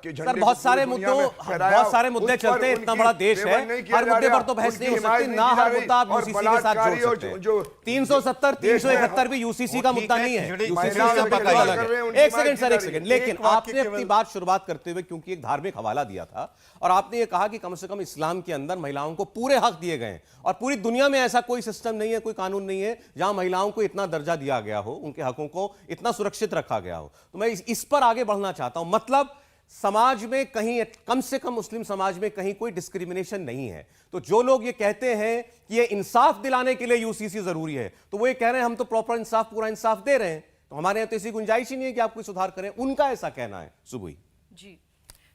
के झंडे बहुत सारे मुद्दे चलते हैं, इतना बड़ा देश है, हर मुद्दे पर तो बहस नहीं हो सकती ना, हर मुद्दा आप यूसीसी के साथ जोड़ सकते हैं। 370 371 भी यूसीसी का मुद्दा नहीं है, यूसीसी का मुद्दा अलग है। एक सेकंड सर, एक सेकंड, लेकिन आपने अपनी बात शुरुआत करते हुए क्योंकि एक धार्मिक हवाला दिया था और आपने ये कहा कि कम से कम इस्लाम के अंदर महिलाओं को पूरे हक दिए गए हैं और पूरी दुनिया में ऐसा कोई सिस्टम नहीं है, कोई कानून नहीं है जहां महिलाओं को इतना दर्जा दिया गया हो, उनके हकों को इतना सुरक्षित रखा गया हो। तो मैं इस पर आगे बढ़ना चाहता हूं। मतलब समाज में कहीं, कम से कम मुस्लिम समाज में कहीं कोई डिस्क्रिमिनेशन नहीं है। तो जो लोग ये कहते हैं कि ये इंसाफ दिलाने के लिए यूसीसी जरूरी है, तो वो ये कह रहे हैं हम तो प्रॉपर इंसाफ, पूरा इंसाफ दे रहे हैं, तो हमारे यहां तो ऐसी गुंजाइश ही नहीं है कि आप कोई सुधार करें। उनका ऐसा कहना है। सुबुई जी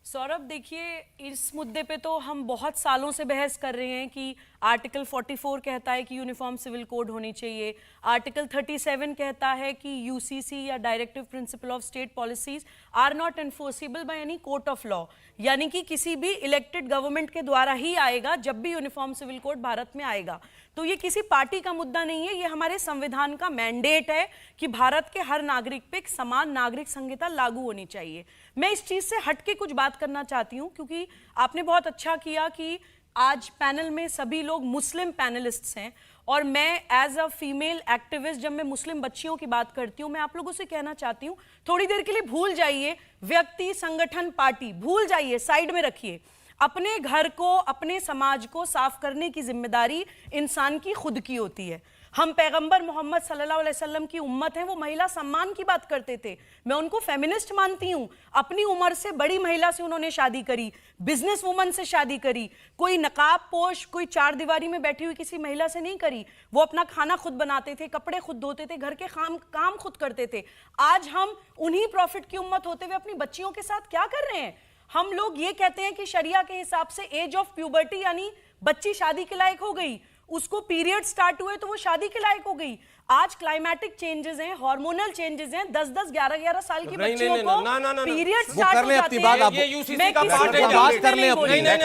सौरभ, देखिए इस मुद्दे पे तो हम बहुत सालों से बहस कर रहे हैं कि आर्टिकल 44 कहता है कि यूनिफॉर्म सिविल कोड होनी चाहिए, आर्टिकल 37 कहता है कि यूसीसी या directive principle of state policies are not enforceable by any court of law, यानी कि किसी भी इलेक्टेड गवर्नमेंट के द्वारा ही आएगा जब भी यूनिफॉर्म सिविल कोड भारत में आएगा। तो ये किसी पार्टी का मुद्दा नहीं है, ये हमारे संविधान का मैंडेट है कि भारत के हर नागरिक पे एक समान नागरिक संहिता लागू होनी चाहिए। मैं इस चीज से हटके कुछ बात करना चाहती हूँ क्योंकि आपने बहुत अच्छा किया कि आज पैनल में सभी लोग मुस्लिम पैनलिस्ट्स हैं और मैं एज अ फीमेल एक्टिविस्ट जब मैं मुस्लिम बच्चियों की बात करती हूँ, मैं आप लोगों से कहना चाहती हूँ थोड़ी देर के लिए भूल जाइए व्यक्ति, संगठन, पार्टी, भूल जाइए, साइड में रखिए। अपने घर को, अपने समाज को साफ करने की जिम्मेदारी इंसान की खुद की होती है। हम पैगंबर मोहम्मद सल्लल्लाहु अलैहि वसल्लम की उम्मत हैं, वो महिला सम्मान की बात करते थे, मैं उनको फेमिनिस्ट मानती हूँ। अपनी उम्र से बड़ी महिला से उन्होंने शादी करी, बिजनेस वुमन से शादी करी, कोई नकाब पोश, कोई चार दीवारी में बैठी हुई किसी महिला से नहीं करी। वो अपना खाना खुद बनाते थे, कपड़े खुद धोते थे, घर के काम खुद करते थे। आज हम उन्हीं प्रॉफिट की उम्मत होते हुए अपनी बच्चियों के साथ क्या कर रहे हैं? हम लोग ये कहते हैं कि शरिया के हिसाब से एज ऑफ प्यूबर्टी यानी बच्ची शादी के लायक हो गई, उसको पीरियड स्टार्ट हुए तो वो शादी के लायक हो गई। आज क्लाइमेटिक चेंजेस हैं, हार्मोनल चेंजेस हैं, 10-10, 11-11 साल की बच्चियों को पीरियड स्टार्ट हो जाते हैं। ये यूसीसी का पार्ट है, बात कर लें अपनी। नहीं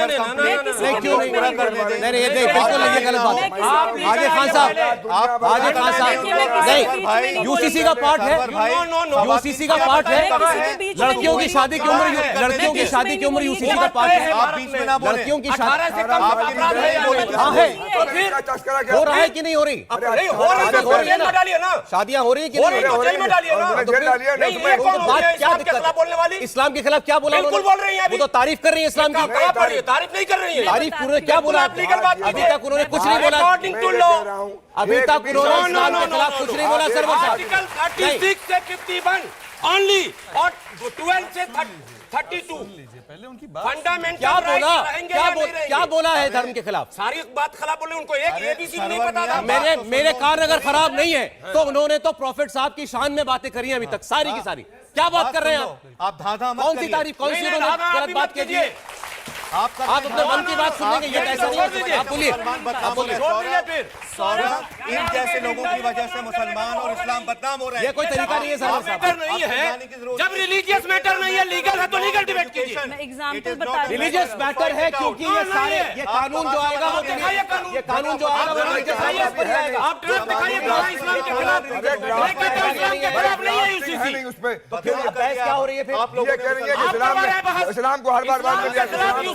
क्यों नहीं पूरा कर देते? नहीं, ये बिल्कुल ये गलत बात है। आगे खान साहब, आगे खान साहब, नहीं यूसीसी का पार्ट है, यूसीसी का पार्ट है। लड़कियों की शादी की उम्र, लड़कियों की शादी की उम्र यूसीसी का पार्ट है। लड़कियों की शादी हो रहा है कि नहीं हो रही? शादियां हो रही है कि नहीं हो रही? बात क्या दिक्कत बोलने वाली? इस्लाम के खिलाफ क्या बोला? बिल्कुल बोल रही है, वो तो तारीफ कर रही है इस्लाम की। तारीफ नहीं कर रही है, तारीफ उन्होंने क्या बोला? अभी तक उन्होंने कुछ नहीं बोला, अभी तक उन्होंने इस्लाम के खिलाफ कुछ नहीं बोला। सर आर्टिकल 36 से 51 ओनली और 12 से 32 पहले उनकी बात फंडामेंटल क्या बोला? क्या बोला है धर्म के खिलाफ? सारी बात खराब बोले, उनको एक एबीसी नहीं पता था। मेरे कान अगर खराब नहीं है तो उन्होंने तो प्रॉफिट साहब की शान में बातें करी हैं अभी तक, सारी की सारी। क्या बात कर रहे हैं आप? धाधा मत कौन सी तारीफ, कौन सी गलत बात कीजिए? आप अपने मन की बात सुनेंगे, ये कैसा नहीं है? आप बोलिए, आप बोलिए। सौरभ, इन जैसे लोगों की वजह से मुसलमान और इस्लाम बदनाम हो रहे हैं। ये कोई तरीका नहीं है सर साहब। नहीं है, जब रिलीजियस मैटर नहीं है, लीगल है तो लीगल डिबेट कीजिए। मैं एग्जांपल बता रही हूं। रिलीजियस मैटर है क्योंकि ये सारे, ये कानून जो आएगा वो, ये कानून जो आएगा वो रिलीजियस पर आएगा। आप ड्राफ्ट दिखाइए इस्लाम के खिलाफ, इस्लाम के खिलाफ नहीं है यूसीसी। तो फिर बहस क्या हो रही है? फिर आप लोग कह रही है कि इस्लाम को हर बार बात कर लिया।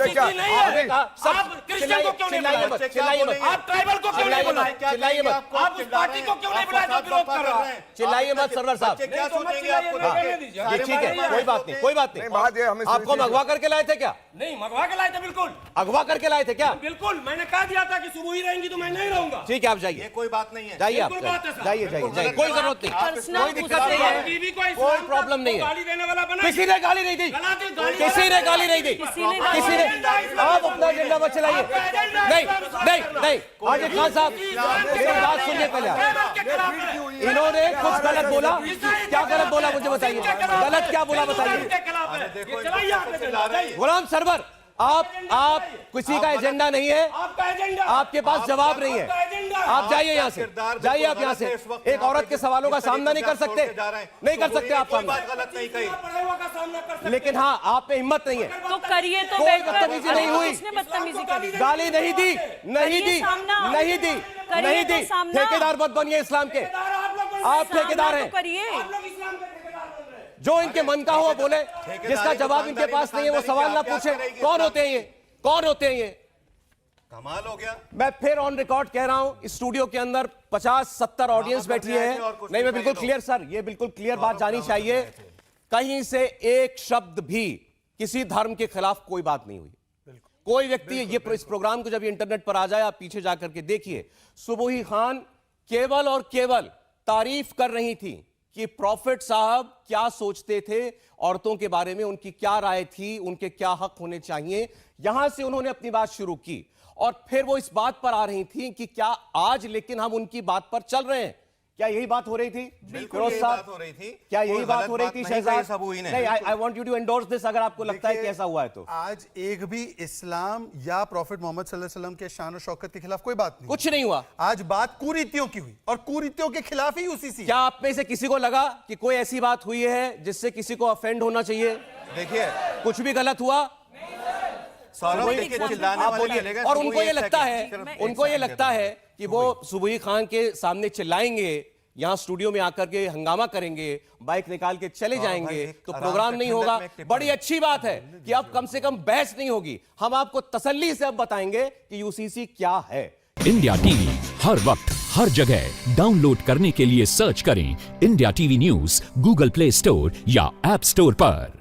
आप क्रिश्चियन को क्यों नहीं बुलाए? आप ट्राइबल को क्यों नहीं बुलाए? चिल्लाइए मत। आप उस पार्टी को क्यों नहीं बुलाए जो विरोध कर रहा है? चिल्लाइए मत सरवर साहब। क्या सोचेंगे आपको? ये ठीक है, कोई बात नहीं, कोई बात नहीं। बात ये हमें आपको हम अगवा करके लाए थे क्या? नहीं, मंगवा के लाए थे। बिल्कुल अगवा करके लाए थे क्या? बिल्कुल, मैंने कह दिया था कि सुबह ही रहेंगी तो मैं नहीं रहूंगा। ठीक है, आप जाइए, कोई बात नहीं है, जाइए, आप जाइए, जाइए, कोई जरूरत नहीं, कोई दिक्कत नहीं है, बीवी को कोई प्रॉब्लम नहीं है। गाली देने वाला बना, किसी ने गाली नहीं दी, किसी ने गाली नहीं दी, किसी ने। आप अपना एजेंडा मत चलाइए। नहीं नहीं नहीं, आगे खान साहब मेरी बात सुनिए पहले। इन्होंने कुछ गलत बोला, क्या गलत बोला मुझे बताइए, गलत क्या बोला बताइए। गुलाम सरवर, आप किसी का एजेंडा नहीं है, आपके पास जवाब नहीं है, आप जाइए यहाँ से, जाइए आप यहाँ से। एक औरत के सवालों का सामना नहीं कर सकते, नहीं कर सकते आप सामना। लेकिन हाँ, आप में हिम्मत नहीं है तो करिए। तो कोई बदतमीजी नहीं हुई, बदतमीजी करी, गाली नहीं दी, नहीं दी, नहीं दी, नहीं दी। ठेकेदार मत बनिए इस्लाम के, आप ठेकेदार हैं। जो इनके मन का हो वो बोले, जिसका जवाब इनके पास नहीं है वो सवाल ना पूछे। कौन होते हैं ये, कौन होते हैं ये? कमाल हो गया। मैं फिर ऑन रिकॉर्ड कह रहा हूं, इस स्टूडियो के अंदर 50-70 ऑडियंस बैठी है। नहीं, मैं बिल्कुल क्लियर सर, ये बिल्कुल क्लियर बात जानी चाहिए। कहीं से एक शब्द भी किसी धर्म के खिलाफ कोई बात नहीं हुई। कोई व्यक्ति ये इस प्रोग्राम को जब ये इंटरनेट पर आ जाए, आप पीछे जाकर के देखिए, सुबोही खान केवल और केवल तारीफ कर रही थी कि प्रॉफिट साहब क्या सोचते थे औरतों के बारे में, उनकी क्या राय थी, उनके क्या हक होने चाहिए। यहां से उन्होंने अपनी बात शुरू की और फिर वो इस बात पर आ रही थी कि क्या आज लेकिन हम उनकी बात पर चल रहे हैं। क्या यही बात हो रही थी फिरोज साहब? हो रही थी। क्या यही बात हो रही थी शहजाद? नहीं, I want you to endorse this, अगर आपको लगता है कि ऐसा हुआ है तो। आज एक भी इस्लाम या प्रॉफिट मोहम्मद सल्लल्लाहु अलैहि वसल्लम के शान और शौकत के खिलाफ कोई बात नहीं, कुछ नहीं हुआ। आज बात कुरीतियों की हुई और कुरीतियों के खिलाफ ही यूसीसी। क्या आप में से किसी को लगा कि कोई ऐसी बात हुई है जिससे किसी को ऑफेंड होना चाहिए? देखिए, कुछ भी गलत हुआ? सौरभ देखिए, चिल्लाने आप वाले बोलिए। चलेगा, और सुबह उनको ये एक लगता सेकंड, है, उनको ये लगता है कि वो सुबोही खान के सामने चिल्लाएंगे, यहां स्टूडियो में आकर के हंगामा करेंगे, बाइक निकाल के चले जाएंगे तो प्रोग्राम नहीं होगा। बड़ी अच्छी बात है कि अब कम से कम बहस नहीं होगी। हम आपको तसल्ली से अब बताएंगे कि यूसीसी क्या है। इंडिया टीवी हर वक्त हर जगह डाउनलोड करने के लिए सर्च करें India TV news Google play store या ऐप स्टोर पर।